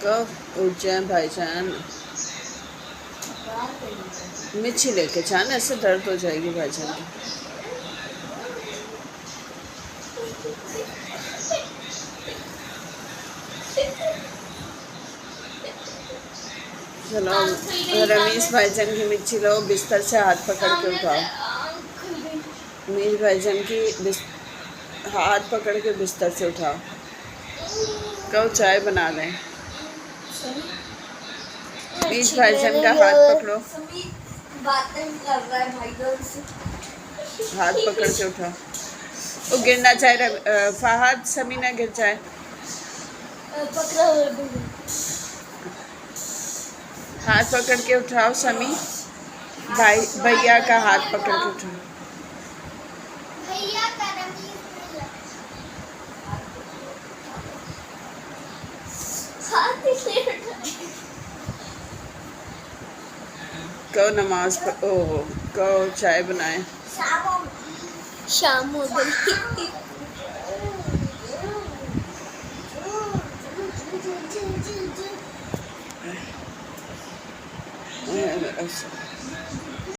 कब उठ जाए भाईजान, मिर्ची लेके जाना, ऐसे दर्द हो जाएगी भाईजान की। चलो रमीश भाईजान की मिर्ची लो, बिस्तर से हाथ पकड़ के उठाओ। रमीश भाईजान की हाथ पकड़ के बिस्तर से उठाओ। कहो चाय बना दें। रमीश भाईजान का हाथ पकड़ो, बातें कर रहा है भाई से। हाथ पकड़ के उठाओ। वो गिरना चाहे फहद, समी ना गिर जाए। हाथ पकड़ के उठाओ समी, भाई भैया का हाथ पकड़ के उठाओ। भैया का कहो नमाज ओहो, कहो चाय बनाए। शाम हो गई।